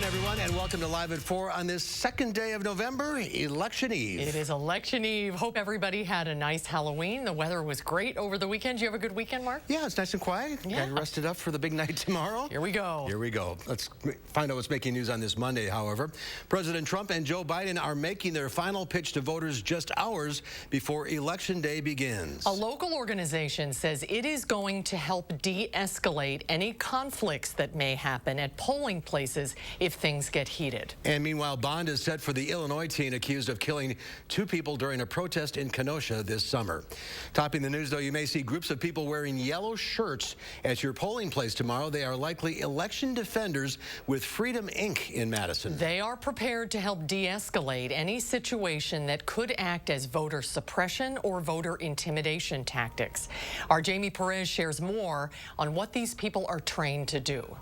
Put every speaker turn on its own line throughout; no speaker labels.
everyone, and welcome to Live at 4 on this second day of November, Election Eve.
It is Election Eve. Hope everybody had a nice Halloween. The weather was great over the weekend. Did you have a good weekend, Mark?
Yeah, it's nice and quiet.
Yeah.
Got rested up for the big night tomorrow.
Here we go.
Here we go. Let's find out what's making news on this Monday, however. President Trump and Joe Biden are making their final pitch to voters just hours before Election Day begins.
A local organization says it is going to help de-escalate any conflicts that may happen at polling places if things get heated.
And meanwhile, bond is set for the Illinois teen accused of killing 2 people during a protest in Kenosha this summer. Topping the news, though, you may see groups of people wearing yellow shirts at your polling place tomorrow. They are likely election defenders with Freedom Inc. in Madison.
They are prepared to help de-escalate any situation that could act as voter suppression or voter intimidation tactics. Our Jamie Perez shares more on what these people are trained to do.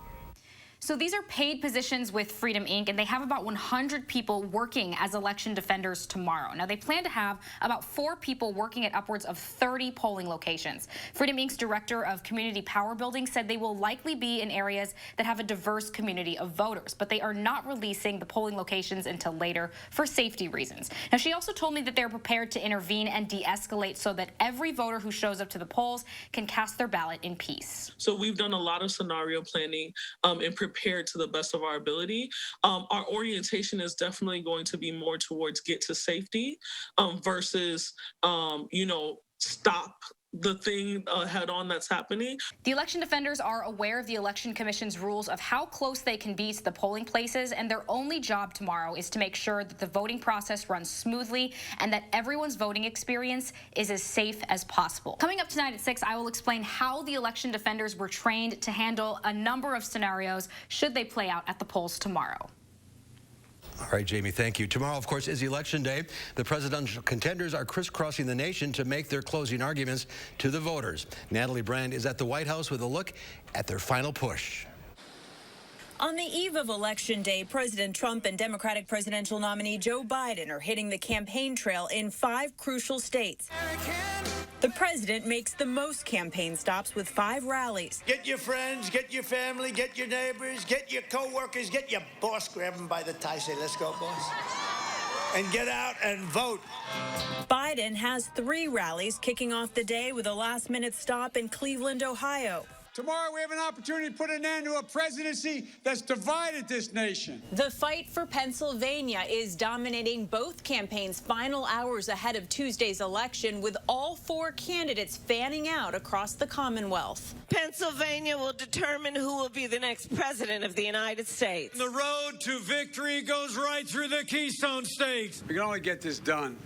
So these are paid positions with Freedom Inc., and they have about 100 people working as election defenders tomorrow. Now, they plan to have about 4 people working at upwards of 30 polling locations. Freedom Inc.'s director of community power building said they will likely be in areas that have a diverse community of voters, but they are not releasing the polling locations until later for safety reasons. Now, she also told me that they're prepared to intervene and de-escalate so that every voter who shows up to the polls can cast their ballot in peace.
So we've done a lot of scenario planning and prepared to the best of our ability. Our orientation is definitely going to be more towards get to safety versus, stop the thing head on that's happening.
The election defenders are aware of the Election Commission's rules of how close they can be to the polling places, and their only job tomorrow is to make sure that the voting process runs smoothly and that everyone's voting experience is as safe as possible. Coming up tonight at 6, I will explain how the election defenders were trained to handle a number of scenarios should they play out at the polls tomorrow.
All right, Jamie, thank you. Tomorrow, of course, is Election Day. The presidential contenders are crisscrossing the nation to make their closing arguments to the voters. Natalie Brand is at the White House with a look at their final push.
On the eve of Election Day, President Trump and Democratic presidential nominee Joe Biden are hitting the campaign trail in 5 crucial states. The president makes the most campaign stops with 5 rallies.
Get your friends, get your family, get your neighbors, get your co-workers, get your boss, grab him by the tie, say, let's go, boss. And get out and vote.
Biden has 3 rallies kicking off the day with a last-minute stop in Cleveland, Ohio.
Tomorrow we have an opportunity to put an end to a presidency that's divided this nation.
The fight for Pennsylvania is dominating both campaigns' final hours ahead of Tuesday's election, with all 4 candidates fanning out across the Commonwealth.
Pennsylvania will determine who will be the next president of the United States.
The road to victory goes right through the Keystone States. We can only get this done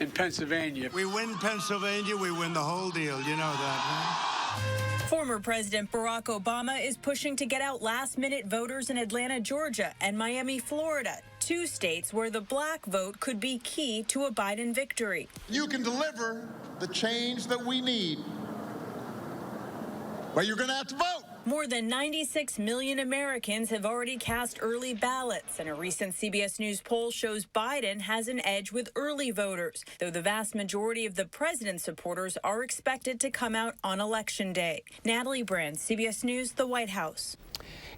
in Pennsylvania.
We win Pennsylvania, we win the whole deal. You know that, huh?
Former President Barack Obama is pushing to get out last-minute voters in Atlanta, Georgia, and Miami, Florida, 2 states where the black vote could be key to a Biden victory.
You can deliver the change that we need, but you're going to have to vote.
More than 96 million Americans have already cast early ballots, and a recent CBS News poll shows Biden has an edge with early voters, though the vast majority of the president's supporters are expected to come out on Election Day. Natalie Brand, CBS News, the White House.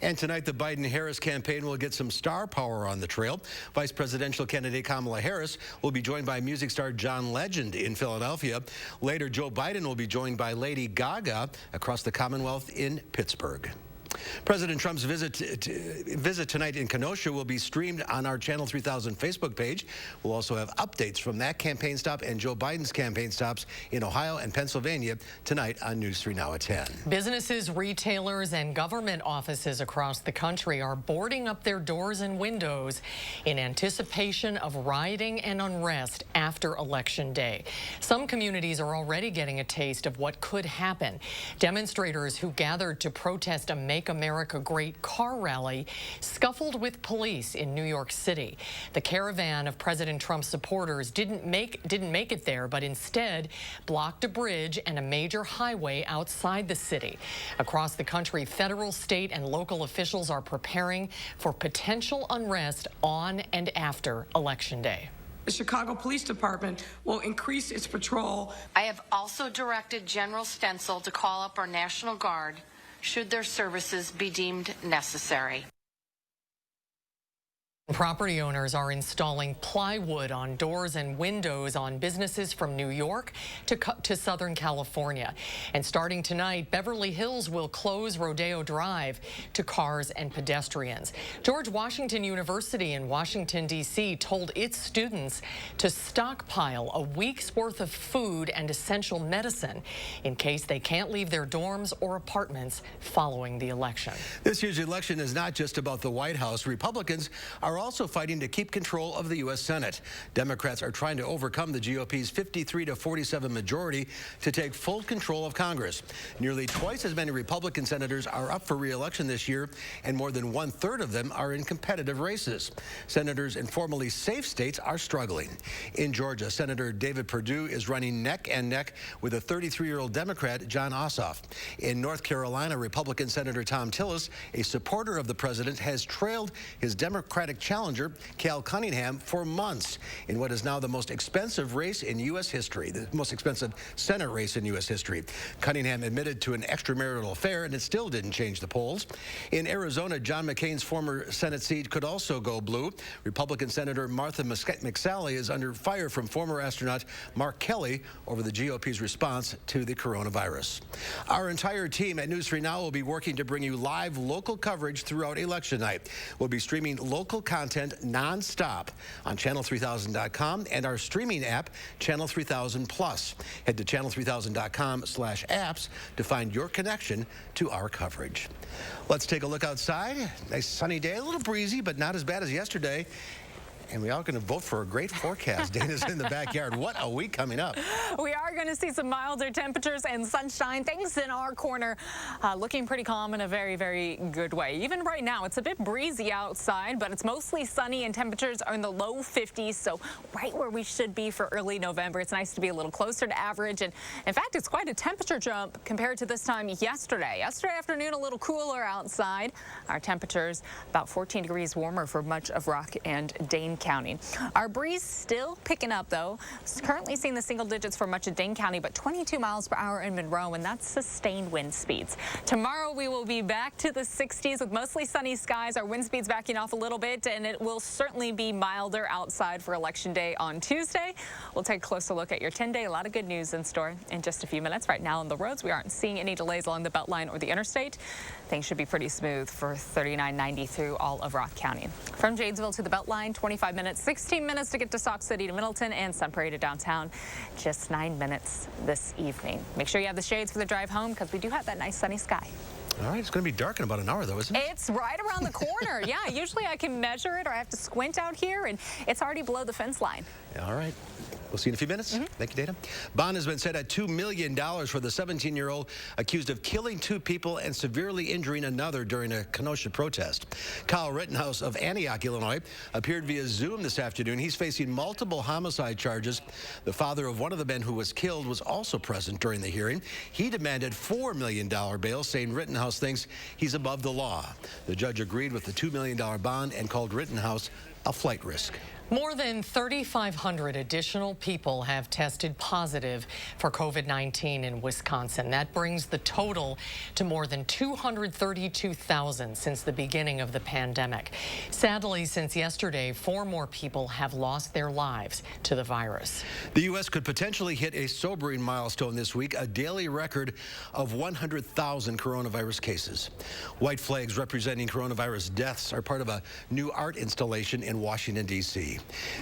And tonight, the Biden-Harris campaign will get some star power on the trail. Vice presidential candidate Kamala Harris will be joined by music star John Legend in Philadelphia. Later, Joe Biden will be joined by Lady Gaga across the Commonwealth in Pittsburgh. President Trump's visit tonight in Kenosha will be streamed on our Channel 3000 Facebook page. We'll also have updates from that campaign stop and Joe Biden's campaign stops in Ohio and Pennsylvania tonight on News 3 Now at 10.
Businesses, retailers, and government offices across the country are boarding up their doors and windows in anticipation of rioting and unrest after Election Day. Some communities are already getting a taste of what could happen. Demonstrators who gathered to protest a Make America Great car rally scuffled with police in New York City. The caravan of President Trump's supporters didn't make it there, but instead blocked a bridge and a major highway outside the city. Across the country, federal, state, and local officials are preparing for potential unrest on and after Election Day.
The Chicago Police Department will increase its patrol.
I have also directed General Stencil to call up our National Guard should their services be deemed necessary.
Property owners are installing plywood on doors and windows on businesses from New York to Southern California. And starting tonight, Beverly Hills will close Rodeo Drive to cars and pedestrians. George Washington University in Washington, D.C. told its students to stockpile a week's worth of food and essential medicine in case they can't leave their dorms or apartments following the election.
This year's election is not just about the White House. Republicans are also fighting to keep control of the U.S. Senate. Democrats are trying to overcome the GOP's 53-47 majority to take full control of Congress. Nearly twice as many Republican senators are up for re-election this year, and more than 1/3 of them are in competitive races. Senators in formerly safe states are struggling. In Georgia, Senator David Perdue is running neck and neck with a 33-year-old Democrat, Jon Ossoff. In North Carolina, Republican Senator Thom Tillis, a supporter of the president, has trailed his Democratic challenger, Cal Cunningham, for months in what is now the most expensive race in U.S. history, the most expensive Senate race in U.S. history. Cunningham admitted to an extramarital affair, and it still didn't change the polls. In Arizona, John McCain's former Senate seat could also go blue. Republican Senator Martha McSally is under fire from former astronaut Mark Kelly over the GOP's response to the coronavirus. Our entire team at News 3 Now will be working to bring you live local coverage throughout election night. We'll be streaming local content nonstop on channel3000.com and our streaming app, Channel 3000 Plus. Head to channel3000.com/apps to find your connection to our coverage. Let's take a look outside. Nice sunny day, a little breezy, but not as bad as yesterday. And we are going to vote for a great forecast. Dana's in the backyard. What a week coming up.
We are going to see some milder temperatures and sunshine. Things in our corner looking pretty calm in a very, very good way. Even right now, it's a bit breezy outside, but it's mostly sunny and temperatures are in the low 50s. So right where we should be for early November. It's nice to be a little closer to average. And in fact, it's quite a temperature jump compared to this time yesterday. Yesterday afternoon, a little cooler outside. Our temperatures about 14 degrees warmer for much of Rock and Dane County. Our breeze still picking up, though. Currently seeing the single digits for much of Dane County, but 22 miles per hour in Monroe, and that's sustained wind speeds. Tomorrow, we will be back to the 60s with mostly sunny skies. Our wind speeds backing off a little bit, and it will certainly be milder outside for Election Day on Tuesday. We'll take a closer look at your 10-day. A lot of good news in store in just a few minutes. Right now on the roads, we aren't seeing any delays along the Beltline or the interstate. Things should be pretty smooth for 3990 through all of Rock County. From Janesville to the Beltline, 25 minutes, 16 minutes to get to Sauk City to Middleton and Sun Prairie to downtown. Just 9 minutes this evening. Make sure you have the shades for the drive home because we do have that nice sunny sky.
All right, it's going to be dark in about an hour, though, isn't it?
It's right around the corner. Yeah, usually I can measure it or I have to squint out here, and it's already below the fence line.
All right. We'll see you in a few minutes. Thank you, Dana. Bond has been set at $2 million for the 17-year-old accused of killing 2 people and severely injuring another during a Kenosha protest. Kyle Rittenhouse of Antioch, Illinois, appeared via Zoom this afternoon. He's facing multiple homicide charges. The father of one of the men who was killed was also present during the hearing. He demanded $4 million bail, saying Rittenhouse thinks he's above the law. The judge agreed with the $2 million bond and called Rittenhouse a flight risk.
More than 3,500 additional people have tested positive for COVID-19 in Wisconsin. That brings the total to more than 232,000 since the beginning of the pandemic. Sadly, since yesterday, 4 more people have lost their lives to the virus.
The U.S. could potentially hit a sobering milestone this week, a daily record of 100,000 coronavirus cases. White flags representing coronavirus deaths are part of a new art installation in Washington, D.C.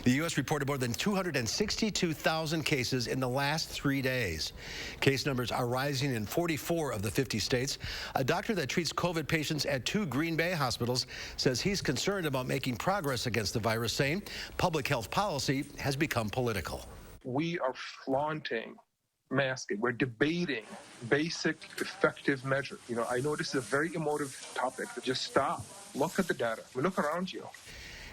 The U.S. reported more than 262,000 cases in the last 3 days. Case numbers are rising in 44 of the 50 states. A doctor that treats COVID patients at 2 Green Bay hospitals says he's concerned about making progress against the virus, saying public health policy has become political.
We are flaunting masking. We're debating basic, effective measures. You know, I know this is a very emotive topic, but just stop. Look at the data. Look around you.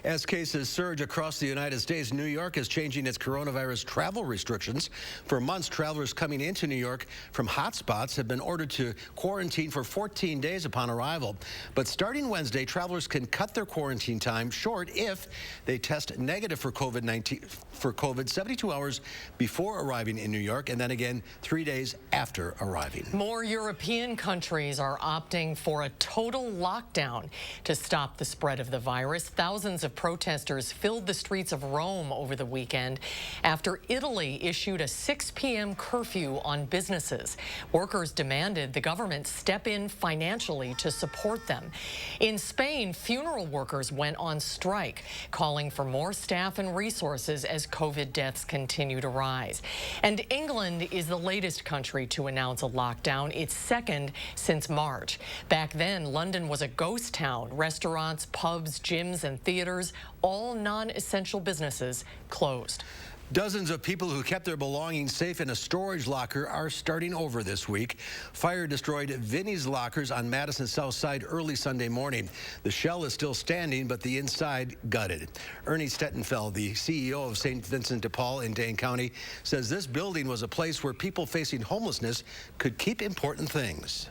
As cases surge across the United States, New York is changing its coronavirus travel restrictions. For months, travelers coming into New York from hotspots have been ordered to quarantine for 14 days upon arrival. But starting Wednesday, travelers can cut their quarantine time short if they test negative for COVID 72 hours before arriving in New York, and then again 3 days after arriving.
More European countries are opting for a total lockdown to stop the spread of the virus. Thousands of of protesters filled the streets of Rome over the weekend after Italy issued a 6 p.m. curfew on businesses. Workers demanded the government step in financially to support them. In Spain, funeral workers went on strike, calling for more staff and resources as COVID deaths continue to rise. And England is the latest country to announce a lockdown, its second since March. Back then, London was a ghost town. Restaurants, pubs, gyms, and theaters, all non-essential businesses closed.
Dozens of people who kept their belongings safe in a storage locker are starting over this week. Fire destroyed Vinnie's lockers on Madison's south side early Sunday morning. The shell is still standing, but the inside gutted. Ernie Stettenfeld, the CEO of St. Vincent de Paul in Dane County, says this building was a place where people facing homelessness could keep important things.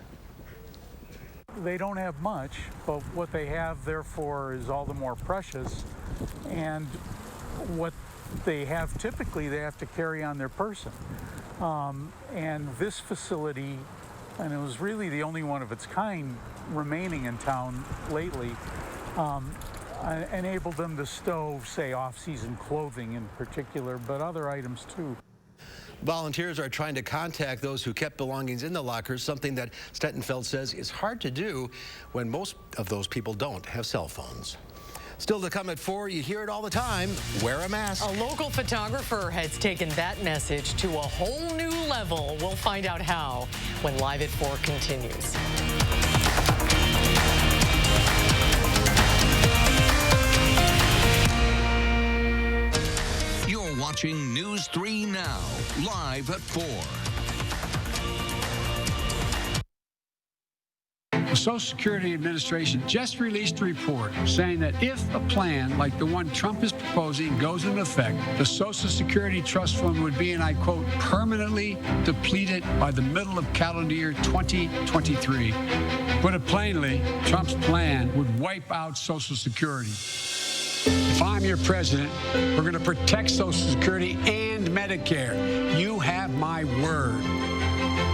They don't have much, but what they have, therefore, is all the more precious. And what they have typically, they have to carry on their person. And this facility, and it was really the only one of its kind remaining in town lately, enabled them to stow, say, off-season clothing in particular, but other items too.
Volunteers are trying to contact those who kept belongings in the lockers, something that Stettenfeld says is hard to do when most of those people don't have cell phones. Still to come at 4, you hear it all the time, wear a mask.
A local photographer has taken that message to a whole new level. We'll find out how when Live at 4 continues.
You're watching News 3 Now, live at 4.
The Social Security Administration just released a report saying that if a plan like the one Trump is proposing goes into effect, the Social Security Trust Fund would be, and I quote, permanently depleted by the middle of calendar year 2023. Put it plainly, Trump's plan would wipe out Social Security. If I'm your president, we're going to protect Social Security and Medicare. You have my word.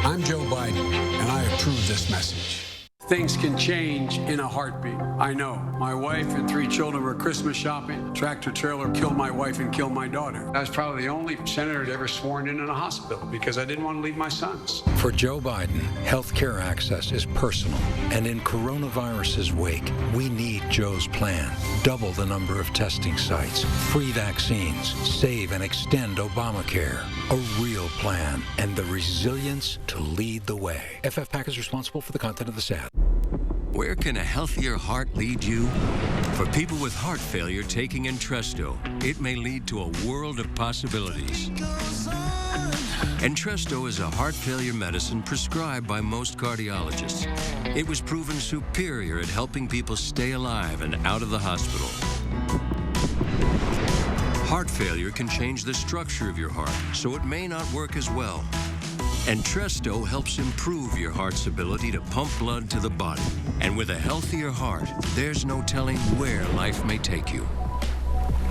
I'm Joe Biden, and I approve this message. Things can change in a heartbeat. I know. My wife and 3 children were Christmas shopping. Tractor trailer killed my wife and killed my daughter. I was probably the only senator ever sworn in a hospital because I didn't want to leave my sons.
For Joe Biden, health care access is personal. And in coronavirus's wake, we need Joe's plan. Double the number of testing sites, free vaccines, save and extend Obamacare. A real plan and the resilience to lead the way. FF PAC is responsible for the content of this ad.
Where can a healthier heart lead you? For people with heart failure taking Entresto, it may lead to a world of possibilities. Entresto is a heart failure medicine prescribed by most cardiologists. It was proven superior at helping people stay alive and out of the hospital. Heart failure can change the structure of your heart, so it may not work as well. Entresto helps improve your heart's ability to pump blood to the body. And with a healthier heart, there's no telling where life may take you.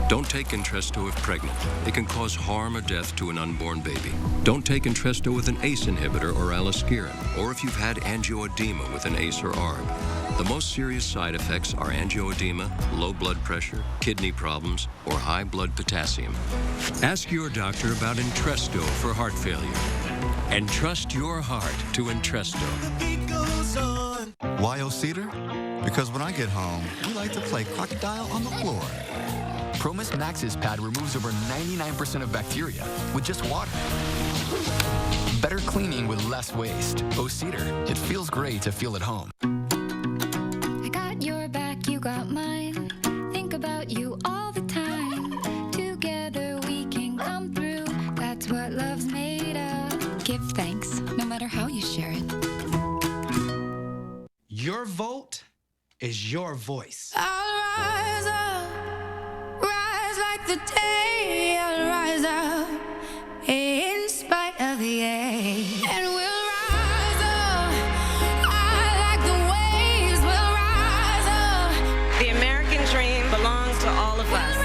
Don't take Entresto if pregnant. It can cause harm or death to an unborn baby. Don't take Entresto with an ACE inhibitor or aliskiren, or if you've had angioedema with an ACE or ARB. The most serious side effects are angioedema, low blood pressure, kidney problems, or high blood potassium. Ask your doctor about Entresto for heart failure. And trust your heart to Entresto.
Why Cedar? Because when I get home, we like to play crocodile on the floor. Promise Max's pad removes over 99% of bacteria with just water. Better cleaning with less waste. Cedar, it feels great to feel at home.
I got your back, you got mine. Think about you all the time. Together we can come through. That's what love's made of. Give thanks, no matter how you share it.
Your vote is your voice.
I'll rise up, rise like the day. I'll rise up in spite of the age. And we'll rise up, I like the waves. We'll rise up.
The American dream belongs to all of us.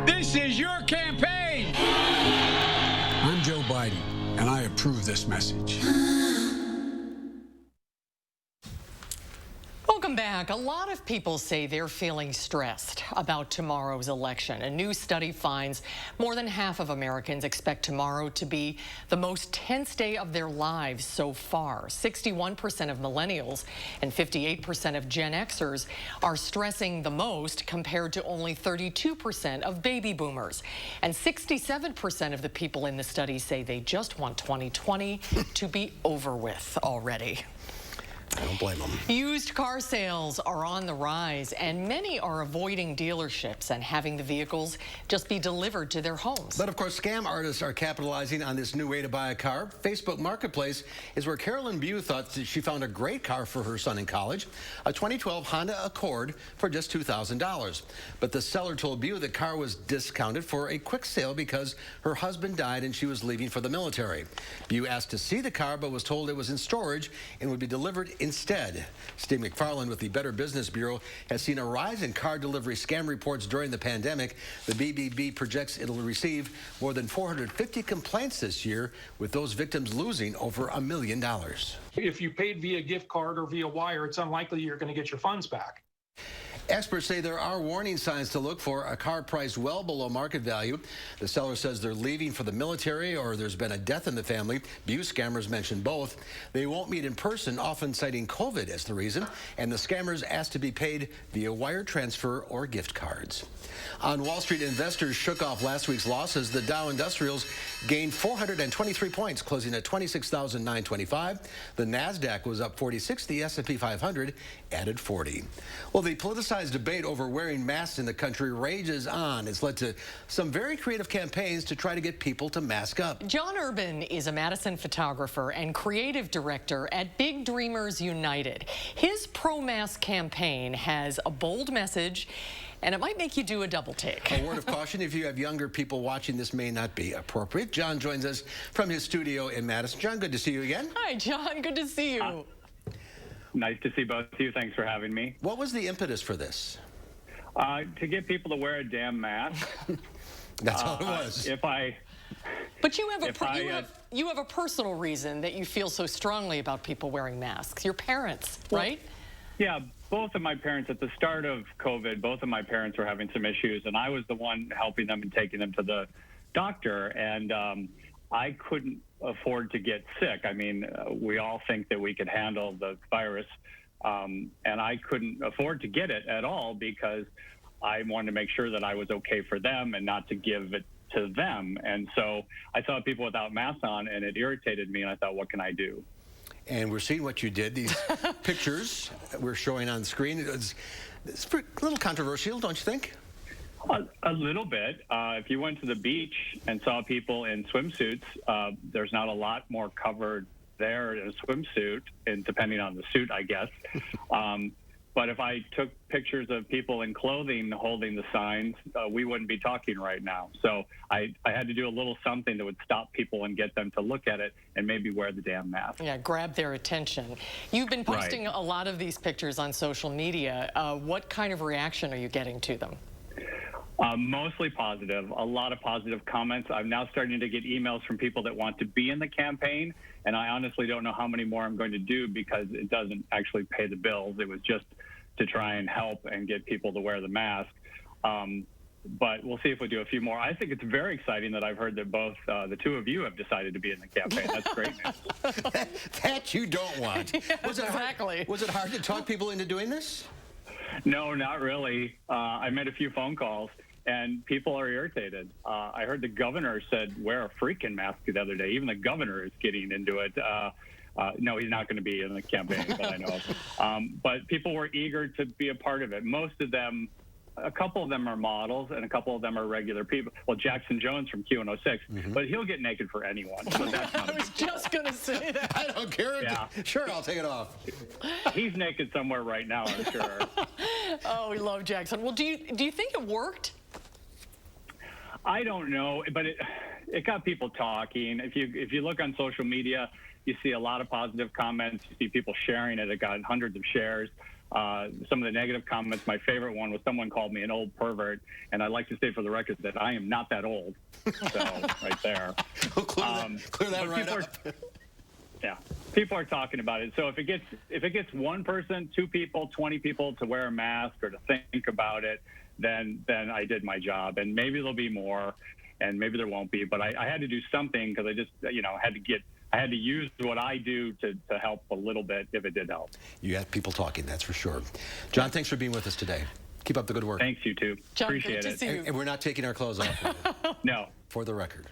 This is your campaign. I'm Joe Biden, and I approve this message.
Welcome back. back. A lot of people say they're feeling stressed about tomorrow's election. A new study finds more than half of Americans expect tomorrow to be the most tense day of their lives so far. 61% of millennials and 58% of Gen Xers are stressing the most, compared to only 32% of baby boomers. And 67% of the people in the study say they just want 2020 to be over with already.
I don't blame them.
Used car sales are on the rise, and many are avoiding dealerships and having the vehicles just be delivered to their homes.
But of course, scam artists are capitalizing on this new way to buy a car. Facebook Marketplace is where Carolyn Bew thought that she found a great car for her son in college, a 2012 Honda Accord for just $2,000. But the seller told Bew the car was discounted for a quick sale because her husband died and she was leaving for the military. Bew asked to see the car but was told it was in storage and would be delivered instead. Steve McFarland with the Better Business Bureau has seen a rise in car delivery scam reports during the pandemic. The BBB projects it'll receive more than 450 complaints this year, with those victims losing over $1 million.
If you paid via gift card or via wire, it's unlikely you're going to get your funds back.
Experts say there are warning signs to look for: a car priced well below market value. The seller says they're leaving for the military, or there's been a death in the family. Bew scammers mention both. They won't meet in person, often citing COVID as the reason, and the scammers ask to be paid via wire transfer or gift cards. On Wall Street, investors shook off last week's losses. The Dow Industrials gained 423 points, closing at 26,925. The NASDAQ was up 46. The S&P 500 added 40. Well, the politicized debate over wearing masks in the country rages on. It's led to some very creative campaigns to try to get people to mask up.
John Urban is a Madison photographer and creative director at Big Dreamers United. His pro-mask campaign has a bold message, and it might make you do a double take.
A word of caution: if you have younger people watching, this may not be appropriate. John joins us from his studio in Madison. John, good to see you again.
Hi, John. Good to see you.
Nice to see both of you. Thanks for having me.
What was the impetus for this?
To get people to wear a damn mask.
That's all it was.
But you have a personal reason that you feel so strongly about people wearing masks. Your parents, right?
Yeah, both of my parents, at the start of COVID, both of my parents were having some issues, and I was the one helping them and taking them to the doctor, and I couldn't afford to get sick. I mean, we all think that we could handle the virus, and I couldn't afford to get it at all because I wanted to make sure that I was okay for them and not to give it to them. And so I saw people without masks on, and it irritated me, and I thought, what can I do?
And we're seeing what you did. These pictures we're showing on the screen, it's a little controversial, don't you think?
A little bit. If you went to the beach and saw people in swimsuits, there's not a lot more covered there in a swimsuit, and depending on the suit, I guess. But if I took pictures of people in clothing holding the signs, we wouldn't be talking right now. So I had to do a little something that would stop people and get them to look at it and maybe wear the damn mask.
Yeah, grab their attention. You've been posting a lot of these pictures on social media. What kind of reaction are you getting to them?
Mostly positive, a lot of positive comments. I'm now starting to get emails from people that want to be in the campaign, and I honestly don't know how many more I'm going to do because it doesn't actually pay the bills. It was just to try and help and get people to wear the mask. But we'll see if we do a few more. I think it's very exciting that I've heard that both the two of you have decided to be in the campaign. That's great news.
That you don't want. Was it hard to talk people into doing this?
No, not really. I made a few phone calls, and people are irritated. I heard the governor said, wear a freaking mask the other day. Even the governor is getting into it. No, he's not going to be in the campaign that I know of. But people were eager to be a part of it. Most of them, a couple of them are models, and a couple of them are regular people. Well, Jackson Jones from Q106, but he'll get naked for anyone. So that's not
I was just going to say that.
I don't care.
Yeah.
Sure, I'll take it off.
He's naked somewhere right now, I'm sure.
Oh, we love Jackson. Well, do you think it worked?
I don't know, but it got people talking. If you look on social media, you see a lot of positive comments. You see people sharing it. It got hundreds of shares. Some of the negative comments, my favorite one was someone called me an old pervert, and I'd like to say for the record that I am not that old. So right there.
We'll clear that right up.
Yeah, people are talking about it. So if it gets one person, 2 people, 20 people to wear a mask or to think about it, then I did my job. And maybe there'll be more, and maybe there won't be. But I had to do something because I just I had to use what I do to help a little bit if it did help.
You had people talking, that's for sure. John, thanks for being with us today. Keep up the good work.
Thanks, you too.
John,
appreciate
great to
it.
see you.
And we're not taking our clothes off.
No.
For the record.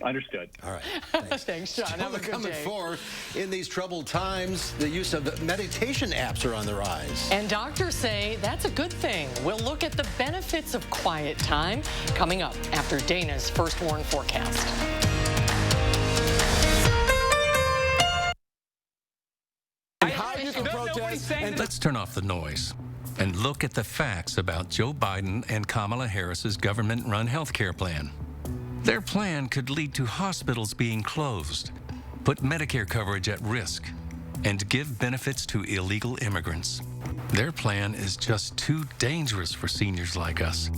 Understood.
All right. Thanks.
Thanks, John. Have a good
Coming
day.
forward, in these troubled times, the use of meditation apps are on the rise.
And doctors say that's a good thing. We'll look at the benefits of quiet time coming up after Dana's First Warn forecast.
Let's turn off the noise and look at the facts about Joe Biden and Kamala Harris's government-run health care plan. Their plan could lead to hospitals being closed, put Medicare coverage at risk, and give benefits to illegal immigrants. Their plan is just too dangerous for seniors like us.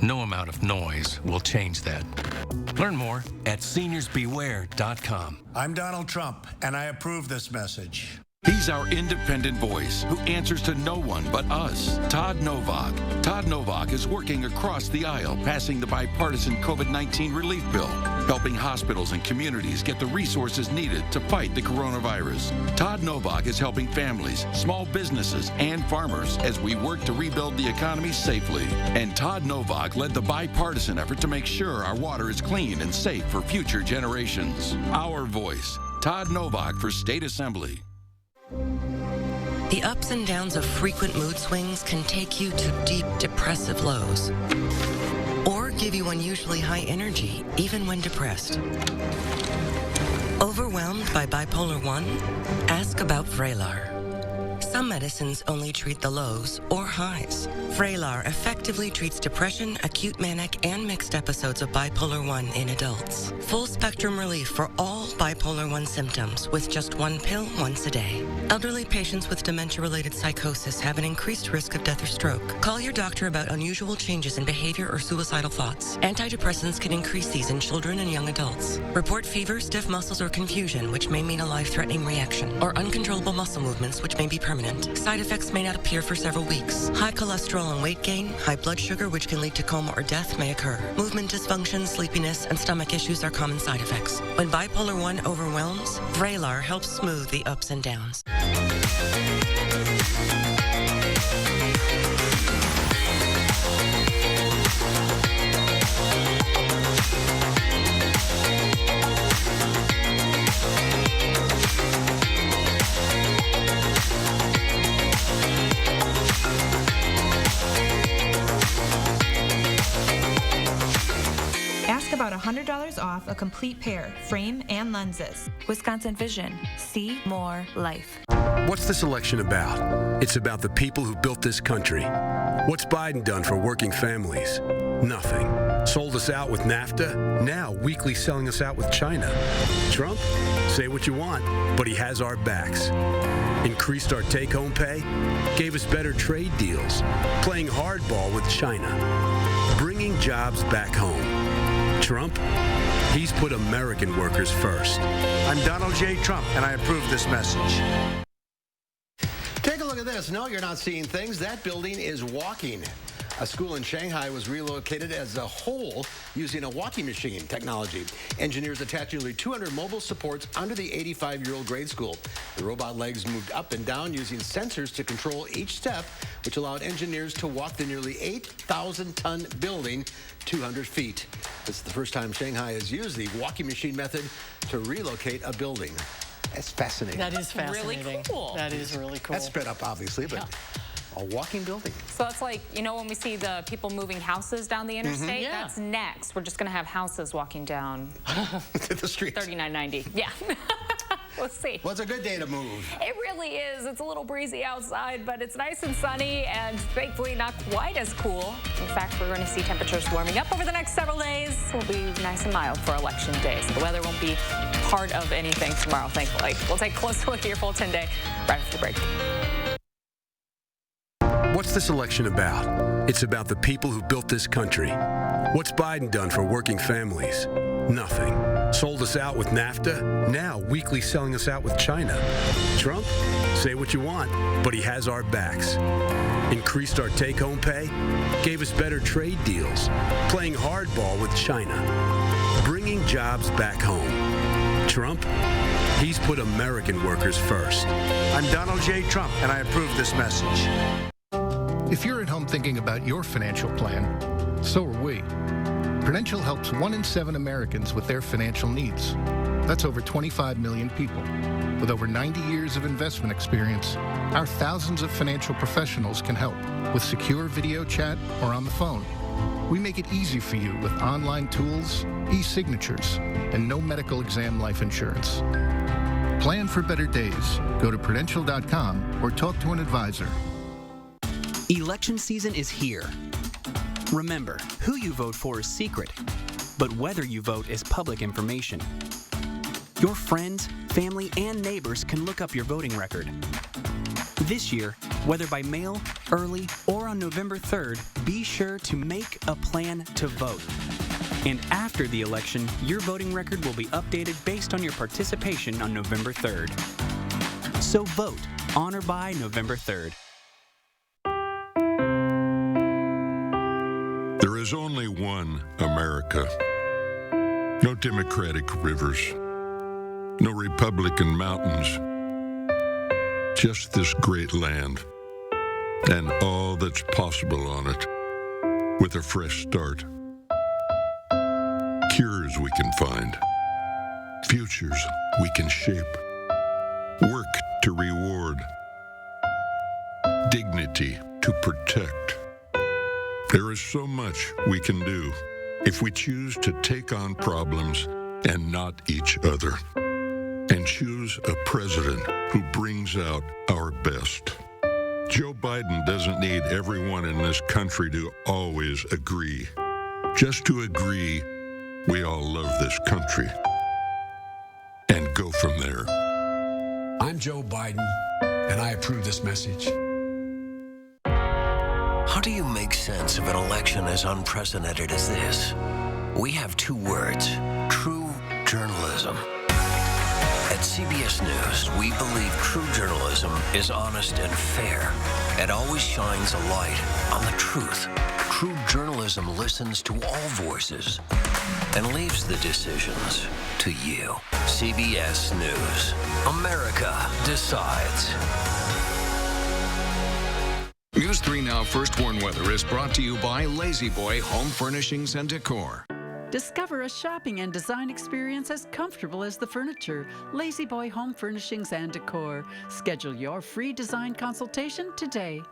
No amount of noise will change that. Learn more at seniorsbeware.com.
I'm Donald Trump, and I approve this message.
He's our independent voice who answers to no one but us, Todd Novak. Todd Novak is working across the aisle, passing the bipartisan COVID-19 relief bill, helping hospitals and communities get the resources needed to fight the coronavirus. Todd Novak is helping families, small businesses, and farmers as we work to rebuild the economy safely. And Todd Novak led the bipartisan effort to make sure our water is clean and safe for future generations. Our voice, Todd Novak for State Assembly.
The ups and downs of frequent mood swings can take you to deep depressive lows, or give you unusually high energy even when depressed. Overwhelmed by bipolar 1? Ask about Vraylar. Some medicines only treat the lows or highs. Vraylar effectively treats depression, acute manic, and mixed episodes of bipolar 1 in adults. Full spectrum relief for all bipolar 1 symptoms with just 1 pill once a day. Elderly patients with dementia-related psychosis have an increased risk of death or stroke. Call your doctor about unusual changes in behavior or suicidal thoughts. Antidepressants can increase these in children and young adults. Report fever, stiff muscles, or confusion, which may mean a life-threatening reaction, or uncontrollable muscle movements, which may be permanent. Side effects may not appear for several weeks. High cholesterol and weight gain, high blood sugar, which can lead to coma or death, may occur. Movement dysfunction, sleepiness, and stomach issues are common side effects. When bipolar 1 overwhelms, Vraylar helps smooth the ups and downs.
About $100 off a complete pair, frame and lenses. Wisconsin Vision. See more life.
What's this election about? It's about the people who built this country. What's Biden done for working families? Nothing. Sold us out with NAFTA, now weekly selling us out with China. Trump? Say what you want, but he has our backs. Increased our take-home pay, gave us better trade deals, playing hardball with China, bringing jobs back home. Trump, he's put American workers first.
I'm Donald J. Trump, and I approve this message.
Take a look at this. No, you're not seeing things. That building is walking. A school in Shanghai was relocated as a whole using a walking machine technology. Engineers attached nearly 200 mobile supports under the 85-year-old grade school. The robot legs moved up and down using sensors to control each step, which allowed engineers to walk the nearly 8,000-ton building 200 feet. This is the first time Shanghai has used the walking machine method to relocate a building. That's fascinating.
That is fascinating.
Really cool.
That is really cool.
That's sped up, obviously, but a walking building.
So it's like, you know, when we see the people moving houses down the interstate,
Yeah.
that's next. We're just going to have houses walking down
the street.
3990. Yeah. We'll see.
Well, it's a good day to move.
It really is. It's a little breezy outside, but it's nice and sunny and thankfully not quite as cool. In fact, we're going to see temperatures warming up over the next several days. It'll be nice and mild for election day, so the weather won't be part of anything tomorrow, thankfully. We'll take a close look at your full 10-day right after the break.
What's this election about? It's about the people who built this country. What's Biden done for working families? Nothing. Sold us out with NAFTA, now weekly selling us out with China. Trump? Say what you want, but he has our backs. Increased our take-home pay, gave us better trade deals, playing hardball with China, bringing jobs back home. Trump? He's put American workers first.
I'm Donald J. Trump, and I approve this message.
If you're at home thinking about your financial plan, so are we. Prudential helps 1 in 7 Americans with their financial needs. That's over 25 million people. With over 90 years of investment experience, our thousands of financial professionals can help with secure video chat or on the phone. We make it easy for you with online tools, e-signatures, and no medical exam life insurance. Plan for better days. Go to Prudential.com or talk to an advisor.
Election season is here. Remember, who you vote for is secret, but whether you vote is public information. Your friends, family, and neighbors can look up your voting record. This year, whether by mail, early, or on November 3rd, be sure to make a plan to vote. And after the election, your voting record will be updated based on your participation on November 3rd. So vote on or by November 3rd.
There is only one America. No Democratic rivers. No Republican mountains. Just this great land. And all that's possible on it. With a fresh start. Cures we can find. Futures we can shape. Work to reward. Dignity to protect. There is so much we can do if we choose to take on problems and not each other, and choose a president who brings out our best. Joe Biden doesn't need everyone in this country to always agree. Just to agree we all love this country, and go from there.
I'm Joe Biden, and I approve this message.
How do you make sense of an election as unprecedented as this? We have 2 words: true journalism. At CBS News, we believe true journalism is honest and fair and always shines a light on the truth. True journalism listens to all voices and leaves the decisions to you. CBS News. America decides.
News 3 Now First Warn Weather is brought to you by Lazy Boy Home Furnishings and Decor.
Discover a shopping and design experience as comfortable as the furniture. Lazy Boy Home Furnishings and Decor. Schedule your free design consultation today.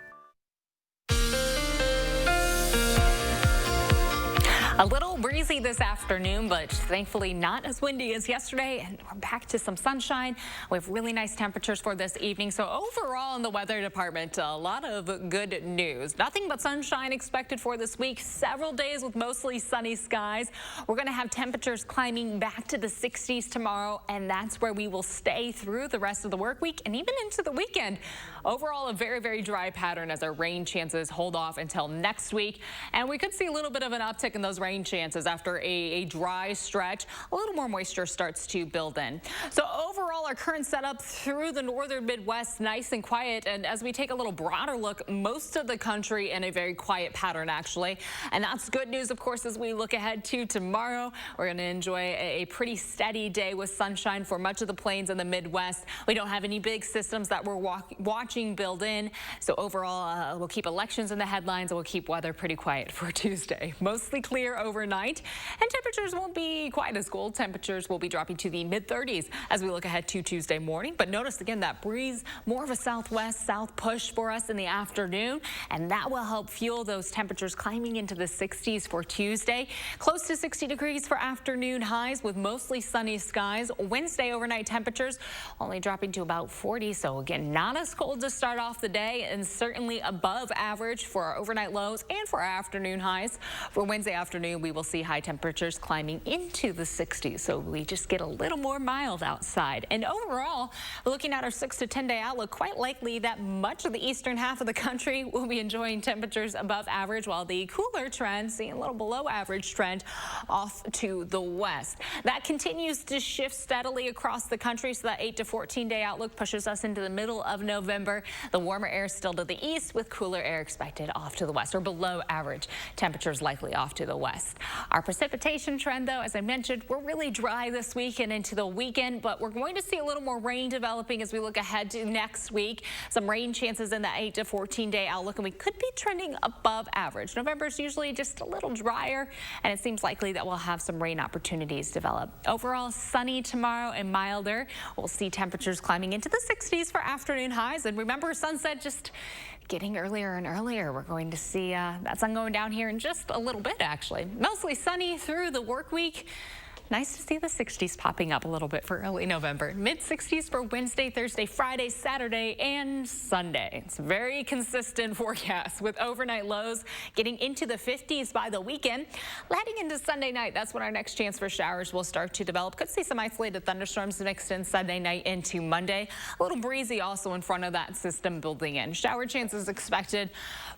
A little breezy this afternoon, but thankfully not as windy as yesterday, and we're back to some sunshine. We have really nice temperatures for this evening. So overall in the weather department, a lot of good news. Nothing but sunshine expected for this week. Several days with mostly sunny skies. We're going to have temperatures climbing back to the 60s tomorrow, and that's where we will stay through the rest of the work week and even into the weekend. Overall, a very, very dry pattern as our rain chances hold off until next week. And we could see a little bit of an uptick in those rain chances after a dry stretch. A little more moisture starts to build in. So overall, our current setup through the northern Midwest, nice and quiet. And as we take a little broader look, most of the country in a very quiet pattern, actually. And that's good news, of course, as we look ahead to tomorrow. We're going to enjoy a pretty steady day with sunshine for much of the plains and the Midwest. We don't have any big systems that we're watching build in. So overall, we'll keep elections in the headlines and we'll keep weather pretty quiet for Tuesday. Mostly clear overnight, and temperatures won't be quite as cold. Temperatures will be dropping to the mid-30s as we look ahead to Tuesday morning. But notice again that breeze, more of a southwest-south push for us in the afternoon, and that will help fuel those temperatures climbing into the 60s for Tuesday. Close to 60 degrees for afternoon highs with mostly sunny skies. Wednesday overnight temperatures only dropping to about 40, so again, not as cold to start off the day, and certainly above average for our overnight lows and for our afternoon highs. For Wednesday afternoon, we will we'll see high temperatures climbing into the 60s, so we just get a little more mild outside. And overall, looking at our 6 to 10 day outlook, quite likely that much of the eastern half of the country will be enjoying temperatures above average, while the cooler trend, seeing a little below average trend off to the west. That continues to shift steadily across the country, so that 8 to 14 day outlook pushes us into the middle of November. The warmer air still to the east, with cooler air expected off to the west, or below average temperatures likely off to the west. Our precipitation trend, though, as I mentioned, we're really dry this week and into the weekend, but we're going to see a little more rain developing as we look ahead to next week. Some rain chances in that 8 to 14 day outlook, and we could be trending above average. November is usually just a little drier, and it seems likely that we'll have some rain opportunities develop. Overall, sunny tomorrow and milder. We'll see temperatures climbing into the 60s for afternoon highs, and remember, sunset just getting earlier and earlier. We're going to see that sun going down here in just a little bit, actually. Mostly sunny through the work week. Nice to see the 60s popping up a little bit for early November. Mid-60s for Wednesday, Thursday, Friday, Saturday, and Sunday. It's a very consistent forecast, with overnight lows getting into the 50s by the weekend. Heading into Sunday night, that's when our next chance for showers will start to develop. Could see some isolated thunderstorms mixed in Sunday night into Monday. A little breezy also in front of that system building in. Shower chances expected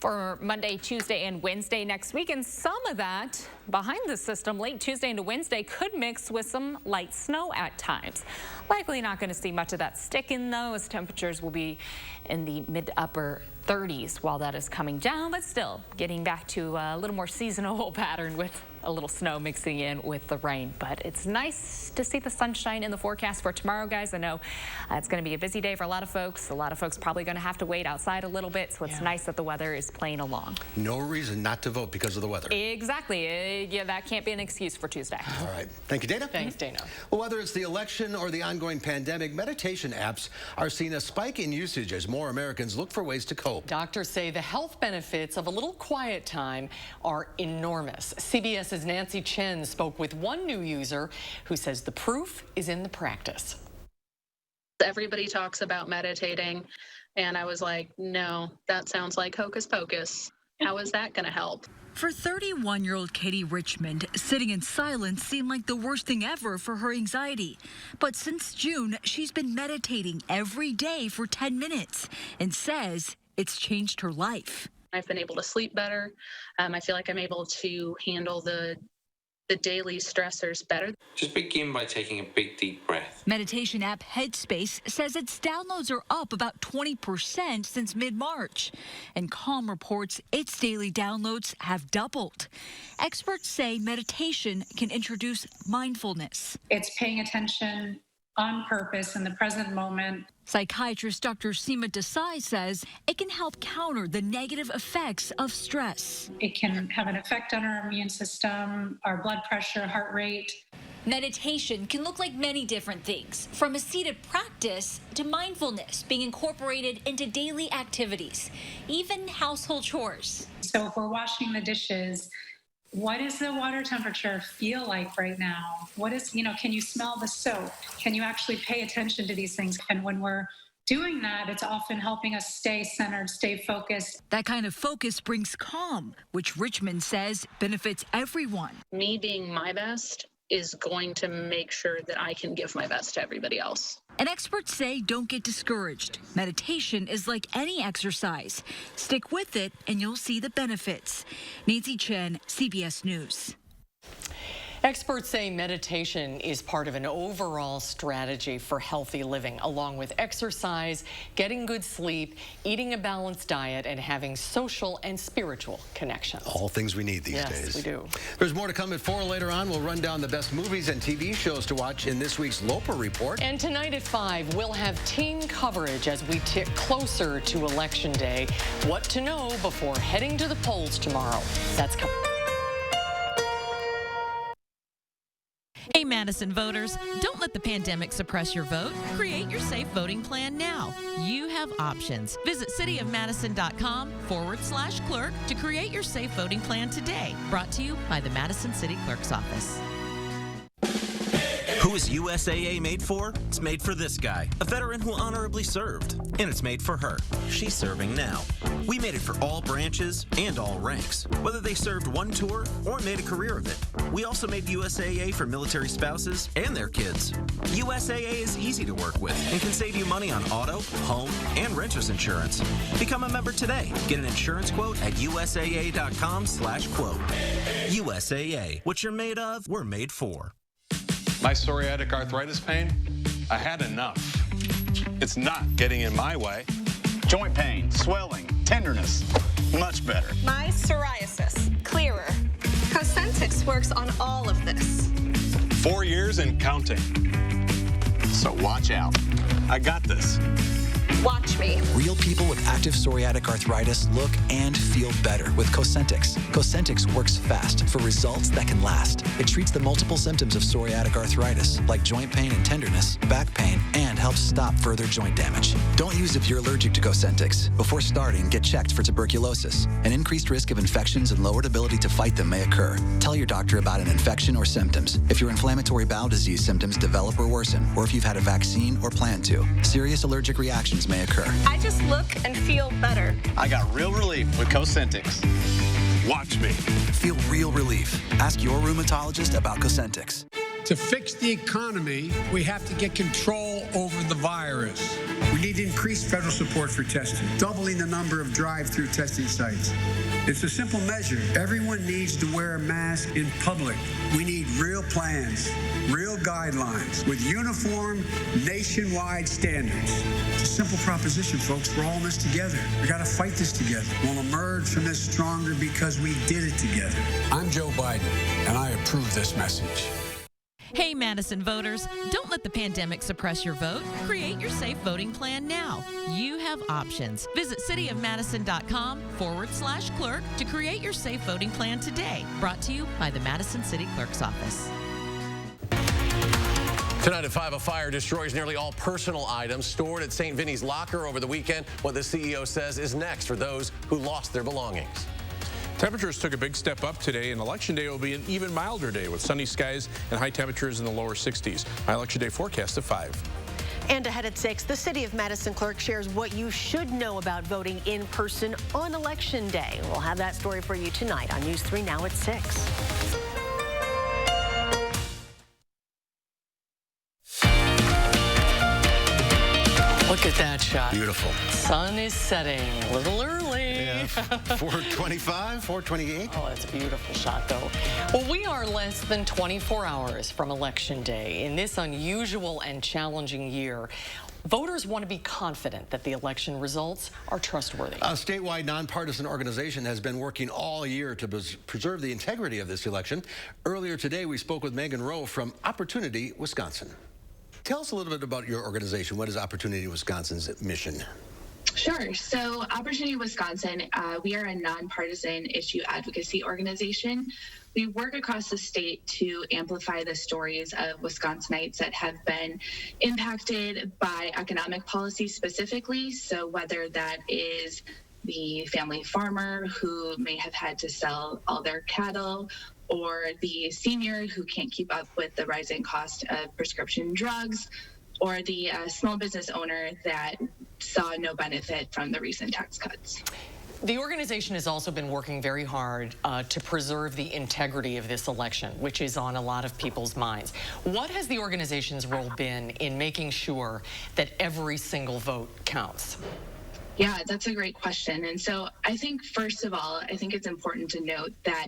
for Monday, Tuesday, and Wednesday next week. And some of that behind the system late Tuesday into Wednesday could mix with some light snow at times. Likely not going to see much of that sticking, though, as temperatures will be in the mid to upper 30s while that is coming down, but still getting back to a little more seasonal pattern with a little snow mixing in with the rain. But it's nice to see the sunshine in the forecast for tomorrow, guys. I know it's going to be a busy day for a lot of folks. A lot of folks probably going to have to wait outside a little bit, so it's nice that the weather is playing along.
No reason not to vote because of the weather.
Exactly. Yeah, that can't be an excuse for Tuesday.
All right. Thank you, Dana.
Thanks, Dana.
Well, whether it's the election or the ongoing pandemic, meditation apps are seeing a spike in usage as more Americans look for ways to cope.
Doctors say the health benefits of a little quiet time are enormous. CBS's Nancy Chen spoke with one new user who says the proof is in the practice.
Everybody talks about meditating, and I was like, no, that sounds like hocus pocus. How is that going to help?
For 31-year-old Katie Richmond, sitting in silence seemed like the worst thing ever for her anxiety. But since June, she's been meditating every day for 10 minutes and says it's changed her life.
I've been able to sleep better. I feel like I'm able to handle the daily stressors better.
Just begin by taking a big, deep breath.
Meditation app Headspace says its downloads are up about 20% since mid-March. And Calm reports its daily downloads have doubled. Experts say meditation can introduce mindfulness.
It's paying attention on purpose in the present moment.
Psychiatrist Dr. Seema Desai says it can help counter the negative effects of stress.
It can have an effect on our immune system, our blood pressure, heart rate.
Meditation can look like many different things, from a seated practice to mindfulness being incorporated into daily activities, even household chores.
So if we're washing the dishes, what does the water temperature feel like right now? What is, can you smell the soap? Can you actually pay attention to these things? And when we're doing that, it's often helping us stay centered, stay focused.
That kind of focus brings calm, which Richmond says benefits everyone.
Me being my best is going to make sure that I can give my best to everybody else.
And experts say don't get discouraged. Meditation is like any exercise. Stick with it and you'll see the benefits. Nancy Chen, CBS News.
Experts say meditation is part of an overall strategy for healthy living, along with exercise, getting good sleep, eating a balanced diet, and having social and spiritual connections.
All things we need these days.
Yes, we do.
There's more to come at 4 later on. We'll run down the best movies and TV shows to watch in this week's Loper Report.
And tonight at 5, we'll have team coverage as we tick closer to Election Day. What to know before heading to the polls tomorrow. That's coming.
Hey, Madison voters, don't let the pandemic suppress your vote. Create your safe voting plan now. You have options. Visit cityofmadison.com/clerk to create your safe voting plan today. Brought to you by the Madison City Clerk's Office.
Who is USAA made for? It's made for this guy, a veteran who honorably served. And it's made for her. She's serving now. We made it for all branches and all ranks, whether they served one tour or made a career of it. We also made USAA for military spouses and their kids. USAA is easy to work with and can save you money on auto, home, and renter's insurance. Become a member today. Get an insurance quote at usaa.com/quote. USAA. What you're made of, we're made for.
My psoriatic arthritis pain, I had enough. It's not getting in my way.
Joint pain, swelling, tenderness, much better.
My psoriasis, clearer. Cosentix works on all of this.
4 years and counting.
So watch out.
I got this.
Watch me.
Real people with active psoriatic arthritis look and feel better with Cosentix. Cosentix works fast for results that can last. It treats the multiple symptoms of psoriatic arthritis, like joint pain and tenderness, back pain, and helps stop further joint damage. Don't use if you're allergic to Cosentix. Before starting, get checked for tuberculosis. An increased risk of infections and lowered ability to fight them may occur. Tell your doctor about an infection or symptoms. If your inflammatory bowel disease symptoms develop or worsen, or if you've had a vaccine or plan to. Serious allergic reactions may occur.
I just look and feel better.
I got real relief with Cosentix.
Watch me.
Feel real relief. Ask your rheumatologist about Cosentix.
To fix the economy, we have to get control over the virus. We need increased federal support for testing, doubling the number of drive-through testing sites. It's a simple measure. Everyone needs to wear a mask in public. We need real plans, real guidelines, with uniform, nationwide standards. It's a simple proposition, folks. We're all in this together. We got to fight this together. We'll emerge from this stronger because we did it together. I'm Joe Biden, and I approve this message.
Hey, Madison voters, don't let the pandemic suppress your vote. Create your safe voting plan now. You have options. Visit cityofmadison.com/clerk to create your safe voting plan today. Brought to you by the Madison City Clerk's Office.
Tonight at 5, a fire destroys nearly all personal items stored at St. Vinny's Locker over the weekend. What the CEO says is next for those who lost their belongings.
Temperatures took a big step up today, and Election Day will be an even milder day with sunny skies and high temperatures in the lower 60s. My Election Day forecast at 5.
And ahead at 6, the City of Madison clerk shares what you should know about voting in person on Election Day. We'll have that story for you tonight on News 3 Now at 6.
Look at that shot.
Beautiful.
Sun is setting a little early.
Yeah, 4:25, 4:28.
Oh, that's a beautiful shot, though. Well, we are less than 24 hours from Election Day. In this unusual and challenging year, voters want to be confident that the election results are trustworthy.
A statewide nonpartisan organization has been working all year to preserve the integrity of this election. Earlier today, we spoke with Megan Rowe from Opportunity Wisconsin. Tell us a little bit about your organization. What is Opportunity Wisconsin's mission?
Sure. So Opportunity Wisconsin, we are a nonpartisan issue advocacy organization. We work across the state to amplify the stories of Wisconsinites that have been impacted by economic policy specifically. So whether that is the family farmer who may have had to sell all their cattle, or the senior who can't keep up with the rising cost of prescription drugs, or the small business owner that saw no benefit from the recent tax cuts.
The organization has also been working very hard to preserve the integrity of this election, which is on a lot of people's minds. What has the organization's role been in making sure that every single vote counts?
Yeah, that's a great question. And so I think, first of all, I think it's important to note that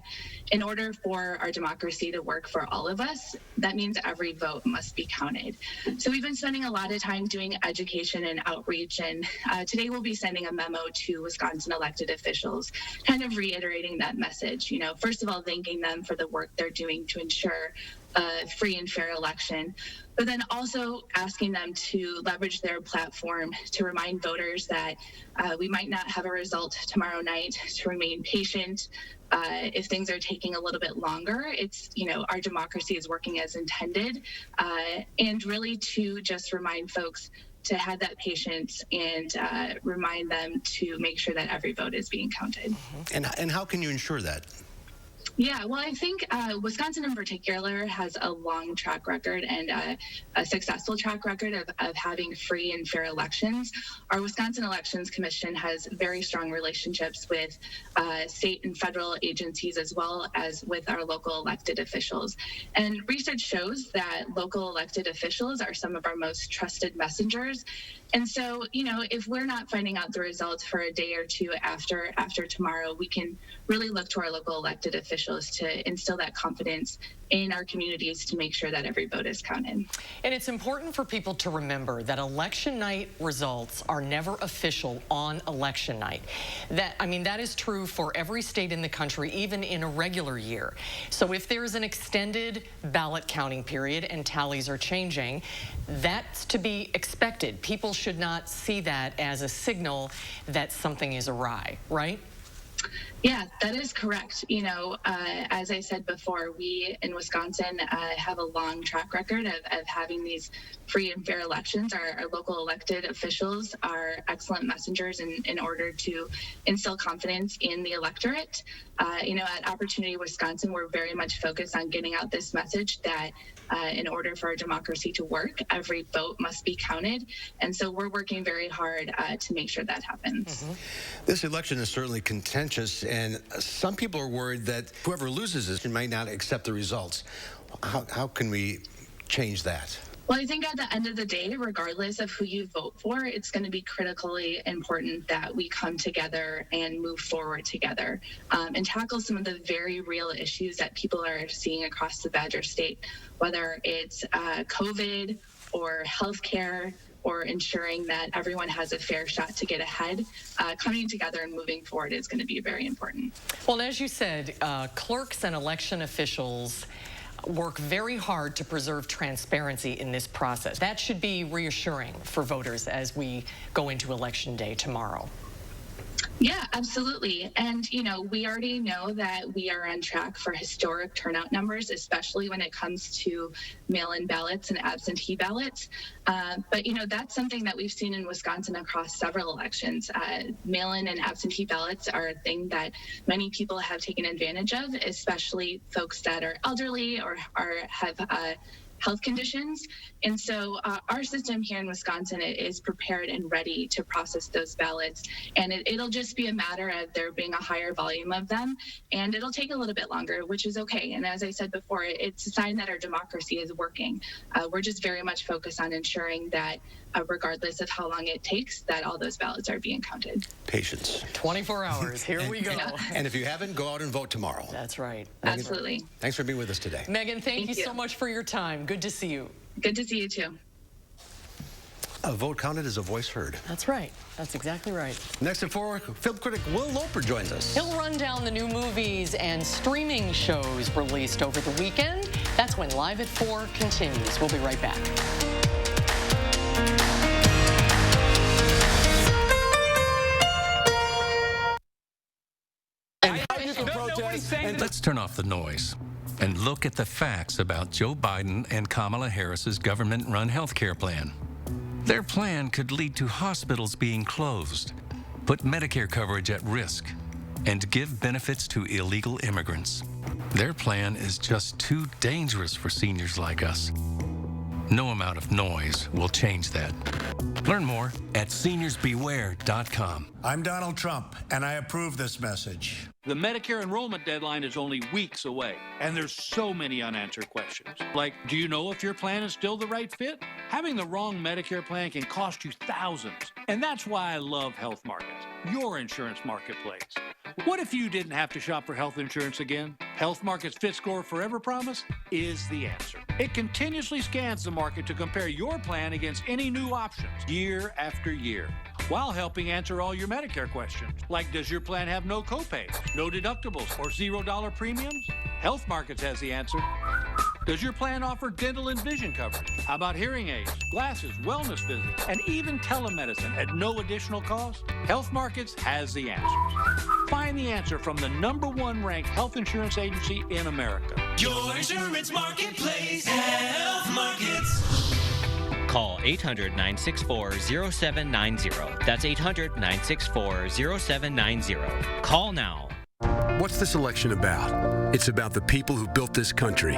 in order for our democracy to work for all of us, that means every vote must be counted. So we've been spending a lot of time doing education and outreach, and today we'll be sending a memo to Wisconsin elected officials, kind of reiterating that message. You know, first of all, thanking them for the work they're doing to ensure a free and fair election, but then also asking them to leverage their platform to remind voters that we might not have a result tomorrow night, to remain patient. If things are taking a little bit longer, it's, you know, our democracy is working as intended, and really to just remind folks to have that patience and remind them to make sure that every vote is being counted.
And how can you ensure that?
Yeah, well, I think Wisconsin in particular has a long track record and a successful track record of having free and fair elections. Our Wisconsin Elections Commission has very strong relationships with state and federal agencies as well as with our local elected officials. And research shows that local elected officials are some of our most trusted messengers. And so, you know, if we're not finding out the results for a day or two after tomorrow, we can really look to our local elected officials to instill that confidence in our communities to make sure that every vote is counted.
And it's important for people to remember that election night results are never official on election night. That is true for every state in the country, even in a regular year. So if there's an extended ballot counting period and tallies are changing, that's to be expected. People should not see that as a signal that something is awry, right?
Yeah, that is correct. You know, as I said before, we in Wisconsin have a long track record of having these free and fair elections. Our local elected officials are excellent messengers in order to instill confidence in the electorate. You know, at Opportunity Wisconsin, we're very much focused on getting out this message that in order for our democracy to work, every vote must be counted. And so we're working very hard to make sure that happens.
Mm-hmm. This election is certainly contentious, and some people are worried that whoever loses this might not accept the results. How can we change that?
Well, I think at the end of the day, regardless of who you vote for, it's going to be critically important that we come together and move forward together and tackle some of the very real issues that people are seeing across the Badger State, whether it's COVID or healthcare or ensuring that everyone has a fair shot to get ahead. Coming together and moving forward is going to be very important.
Well, as you said, clerks and election officials work very hard to preserve transparency in this process. That should be reassuring for voters as we go into Election Day tomorrow.
Yeah, absolutely. And, you know, we already know that we are on track for historic turnout numbers, especially when it comes to mail-in ballots and absentee ballots. But, you know, that's something that we've seen in Wisconsin across several elections. Mail-in and absentee ballots are a thing that many people have taken advantage of, especially folks that are elderly or have health conditions. And so our system here in Wisconsin is prepared and ready to process those ballots. And it'll just be a matter of there being a higher volume of them. And it'll take a little bit longer, which is okay. And as I said before, it's a sign that our democracy is working. We're just very much focused on ensuring that regardless of how long it takes, that all those ballots are being counted.
Patience.
24 hours. Here we go.
And if you haven't, go out and vote tomorrow.
That's right.
Megan,
absolutely.
Thanks for being with us today.
Megan, thank you so much for your time. Good to see you.
Good to see you too.
A vote counted is a voice heard.
That's right. That's exactly right.
Next at 4, film critic Will Loper joins us.
He'll run down the new movies and streaming shows released over the weekend. That's when Live at 4 continues. We'll be right back.
Let's turn off the noise and look at the facts about Joe Biden and Kamala Harris's government-run health care plan. Their plan could lead to hospitals being closed, put Medicare coverage at risk, and give benefits to illegal immigrants. Their plan is just too dangerous for seniors like us. No amount of noise will change that. Learn more at seniorsbeware.com.
I'm Donald Trump, and I approve this message.
The Medicare enrollment deadline is only weeks away, and there's so many unanswered questions. Like, do you know if your plan is still the right fit? Having the wrong Medicare plan can cost you thousands, and that's why I love Health Markets, your insurance marketplace. What if you didn't have to shop for health insurance again? Health Markets Fit Score Forever Promise is the answer. It continuously scans the market to compare your plan against any new options year after year, while helping answer all your Medicare questions, like does your plan have no copays, no deductibles, or $0 premiums? Health Markets has the answer. Does your plan offer dental and vision coverage? How about hearing aids, glasses, wellness visits, and even telemedicine at no additional cost? Health Markets has the answers. Find the answer from the #1 ranked health insurance agency in America.
Your insurance marketplace, Health Markets.
Call 800-964-0790. That's 800-964-0790. Call now.
What's this election about? It's about the people who built this country.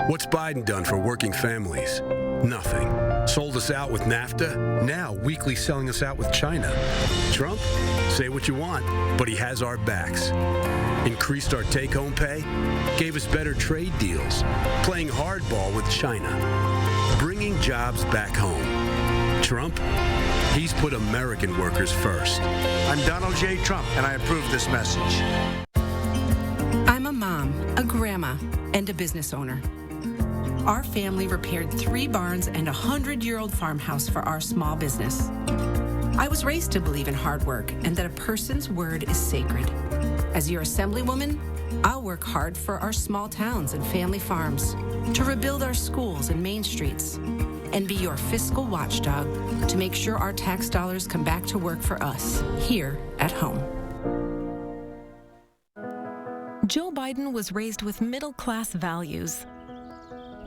What's Biden done for working families? Nothing. Sold us out with NAFTA, now weekly selling us out with China. Trump? Say what you want, but he has our backs. Increased our take-home pay, gave us better trade deals, playing hardball with China, bringing jobs back home. Trump? He's put American workers first.
I'm Donald J. Trump, and I approve this message.
I'm a mom, a grandma, and a business owner. Our family repaired 3 barns and a 100-year-old farmhouse for our small business. I was raised to believe in hard work and that a person's word is sacred. As your assemblywoman, I'll work hard for our small towns and family farms, to rebuild our schools and main streets, and be your fiscal watchdog to make sure our tax dollars come back to work for us here at home.
Joe Biden was raised with middle-class values.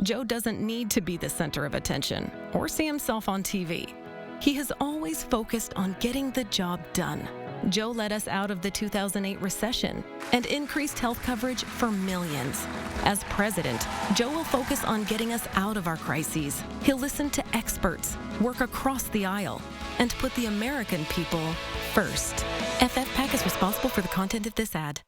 Joe doesn't need to be the center of attention or see himself on TV. He has always focused on getting the job done. Joe led us out of the 2008 recession and increased health coverage for millions. As president, Joe will focus on getting us out of our crises. He'll listen to experts, work across the aisle, and put the American people first. FFPAC is responsible for the content of this ad.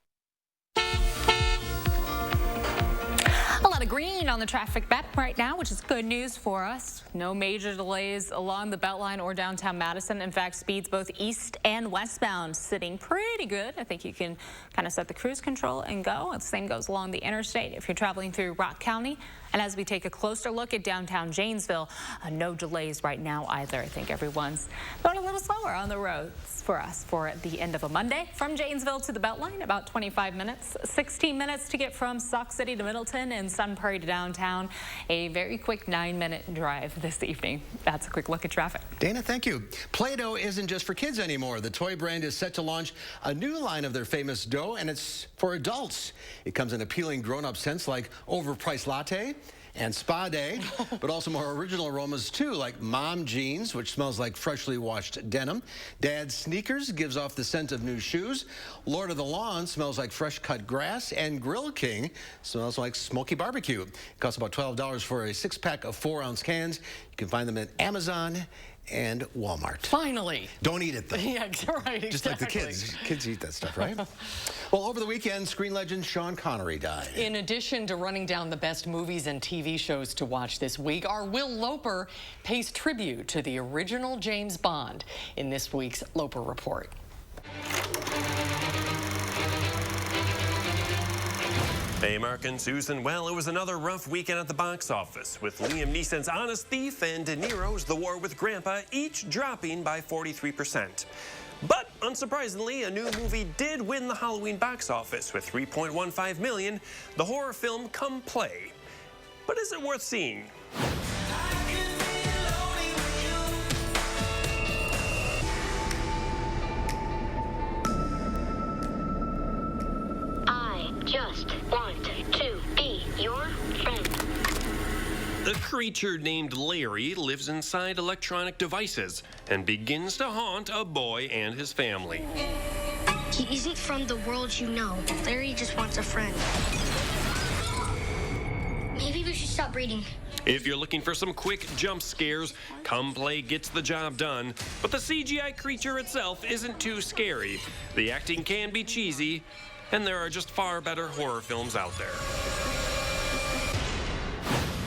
A lot of green on the traffic map right now, which is good news for us. No major delays along the Beltline or downtown Madison. In fact, speeds both east and westbound sitting pretty good. I think you can kind of set the cruise control and go. The same goes along the interstate if you're traveling through Rock County. And as we take a closer look at downtown Janesville, no delays right now either. I think everyone's going a little slower on the roads for us for the end of a Monday. From Janesville to the Beltline, about 25 minutes, 16 minutes to get from Sauk City to Middleton and Sun Prairie to downtown. A very quick 9-minute drive this evening. That's a quick look at traffic.
Dana, thank you. Play-Doh isn't just for kids anymore. The toy brand is set to launch a new line of their famous dough, and it's for adults. It comes in appealing grown-up scents like overpriced latte and spa day, but also more original aromas too, like mom jeans, which smells like freshly washed denim. Dad's sneakers gives off the scent of new shoes. Lord of the Lawn smells like fresh cut grass, and Grill King smells like smoky barbecue. It costs about $12 for a 6-pack of 4-ounce cans. You can find them at Amazon and Walmart.
Finally.
Don't eat it, though.
Yeah, right,
Just like the kids. Kids eat that stuff, right? Well, over the weekend, screen legend Sean Connery died.
In addition to running down the best movies and TV shows to watch this week, our Will Loper pays tribute to the original James Bond in this week's Loper Report.
Hey, Mark and Susan. Well, it was another rough weekend at the box office, with Liam Neeson's Honest Thief and De Niro's The War with Grandpa each dropping by 43%. But, unsurprisingly, a new movie did win the Halloween box office with $3.15 million, the horror film Come Play. But is it worth seeing?
Just want to be your friend.
A creature named Larry lives inside electronic devices and begins to haunt a boy and his family.
He isn't from the world you know. Larry just wants a friend. Maybe we should stop reading.
If you're looking for some quick jump scares, Come Play gets the job done. But the CGI creature itself isn't too scary. The acting can be cheesy, and there are just far better horror films out there.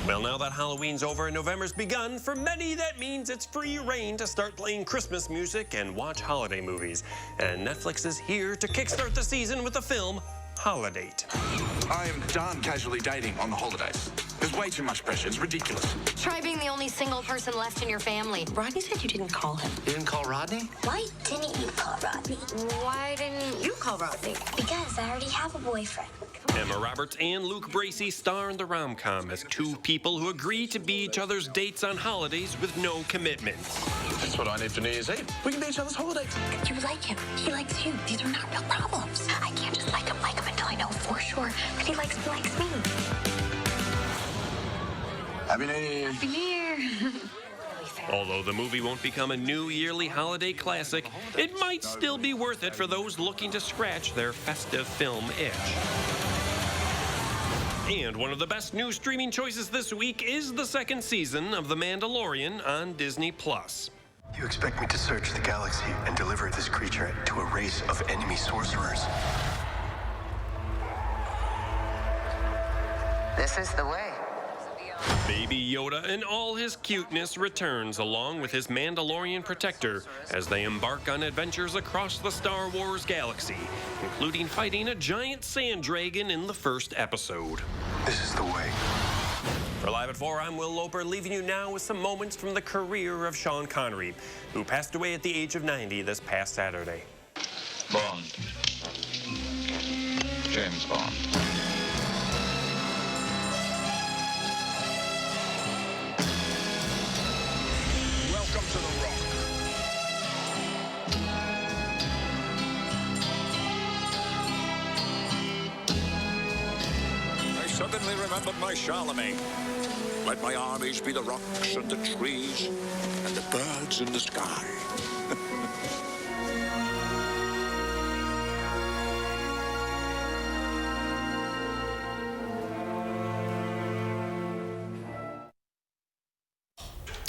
Well, now that Halloween's over and November's begun, for many that means it's free reign to start playing Christmas music and watch holiday movies. And Netflix is here to kickstart the season with the film Holidate.
I am done casually dating on the holidays. There's way too much pressure. It's ridiculous.
Try being the only single person left in your family. Rodney said you didn't call him.
You didn't call Rodney?
Why didn't you call Rodney? Why didn't you call Rodney? Because I already have a boyfriend.
Emma Roberts and Luke Bracey star in the rom-com as two people who agree to be each other's dates on holidays with no commitments.
That's what I need for New Year's Eve. We can be each other's holiday.
You like him. He likes you. These are not real problems. I can't just like him until I know for sure that he likes me.
Happy New Year.
Happy New Year. What do we
Although the movie won't become a new yearly holiday classic, it might still be worth it for those looking to scratch their festive film itch. And one of the best new streaming choices this week is the second season of The Mandalorian on Disney+.
You expect me to search the galaxy and deliver this creature to a race of enemy sorcerers?
This is the way.
Baby Yoda in all his cuteness returns along with his Mandalorian protector as they embark on adventures across the Star Wars galaxy, including fighting a giant sand dragon in the first episode.
This is the way.
For Live at 4, I'm Will Loper, leaving you now with some moments from the career of Sean Connery, who passed away at the age of 90 this past Saturday.
Bond. James Bond.
Welcome to the Rock. I suddenly remembered my Charlemagne. Let my armies be the rocks and the trees and the birds in the sky.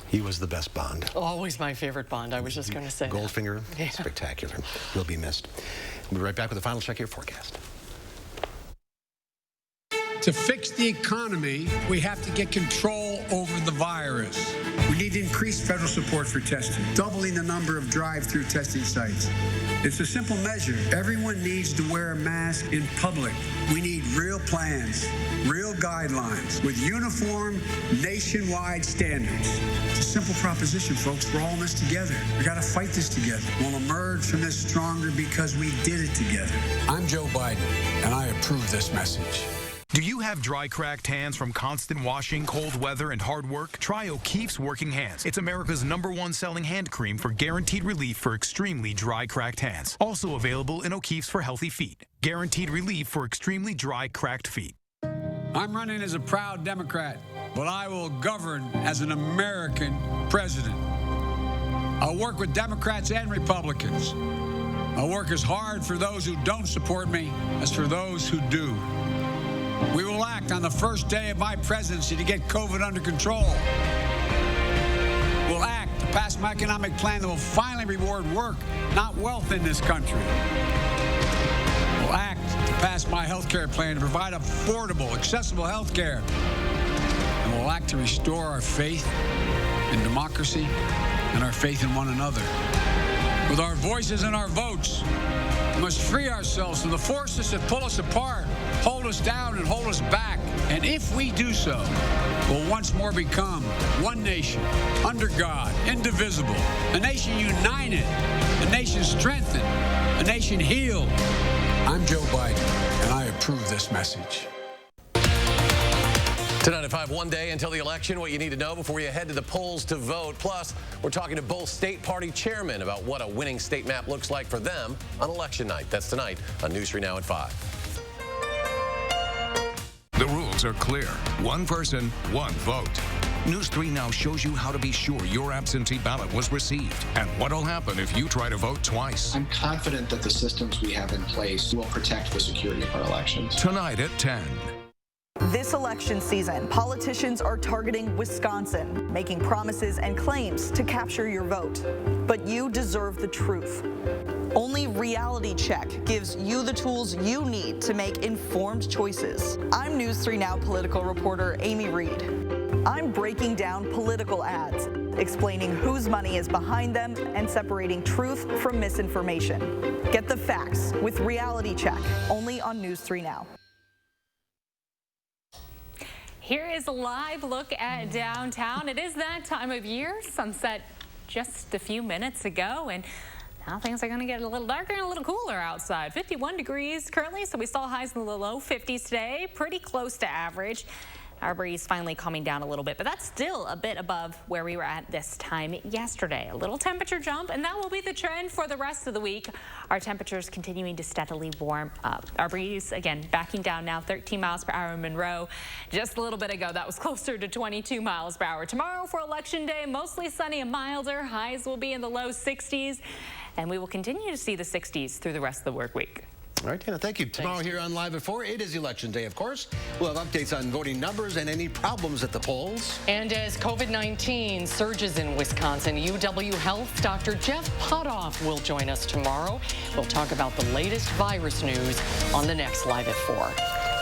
He was the best Bond.
Always my favorite Bond. I was just going to say
Goldfinger,
Yeah.
spectacular. He'll be missed. We'll be right back with a final check of your forecast.
To fix the economy, we have to get control over the virus. We need increased federal support for testing, doubling the number of drive-through testing sites. It's a simple measure. Everyone needs to wear a mask in public. We need real plans, real guidelines, with uniform, nationwide standards. It's a simple proposition, folks. We're all in this together. We got to fight this together. We'll emerge from this stronger because we did it together. I'm Joe Biden, and I approve this message.
Do you have dry, cracked hands from constant washing, cold weather, and hard work? Try O'Keefe's Working Hands. It's America's #1 selling hand cream for guaranteed relief for extremely dry, cracked hands. Also available in O'Keefe's for healthy feet. Guaranteed relief for extremely dry, cracked feet.
I'm running as a proud Democrat, but I will govern as an American president. I'll work with Democrats and Republicans. I'll work as hard for those who don't support me as for those who do. We will act on the first day of my presidency to get COVID under control. We'll act to pass my economic plan that will finally reward work, not wealth in this country. We'll act to pass my health care plan to provide affordable, accessible health care. And we'll act to restore our faith in democracy and our faith in one another. With our voices and our votes, we must free ourselves from the forces that pull us apart, hold us down, and hold us back. And if we do so, we'll once more become one nation, under God, indivisible, a nation united, a nation strengthened, a nation healed. I'm Joe Biden, and I approve this message.
Tonight at 5, one day until the election, what you need to know before you head to the polls to vote. Plus, we're talking to both state party chairmen about what a winning state map looks like for them on election night. That's tonight on News 3 Now at 5.
The rules are clear. One person, one vote. News 3 Now shows you how to be sure your absentee ballot was received and what'll happen if you try to vote twice.
I'm confident that the systems we have in place will protect the security of our elections.
Tonight at 10.
This election season, politicians are targeting Wisconsin, making promises and claims to capture your vote. But you deserve the truth. Only Reality Check gives you the tools you need to make informed choices. I'm News 3 Now political reporter Amy Reed. I'm breaking down political ads, explaining whose money is behind them and separating truth from misinformation. Get the facts with Reality Check, only on News 3 Now.
Here is a live look at downtown. It is that time of year. Sunset just a few minutes ago, and now things are going to get a little darker and a little cooler outside. 51 degrees currently, so we saw highs in the low 50s today, pretty close to average. Our breeze finally calming down a little bit, but that's still a bit above where we were at this time yesterday. A little temperature jump, and that will be the trend for the rest of the week. Our temperatures continuing to steadily warm up. Our breeze, again, backing down now, 13 miles per hour in Monroe. Just a little bit ago, that was closer to 22 miles per hour. Tomorrow for Election Day, mostly sunny and milder. Highs will be in the low 60s, and we will continue to see the 60s through the rest of the work week.
All right, Hannah, thank you. Tomorrow here on Live at 4, it is Election Day, of course. We'll have updates on voting numbers and any problems at the polls.
And as COVID-19 surges in Wisconsin, UW Health Dr. Jeff Potoff will join us tomorrow. We'll talk about the latest virus news on the next Live at 4.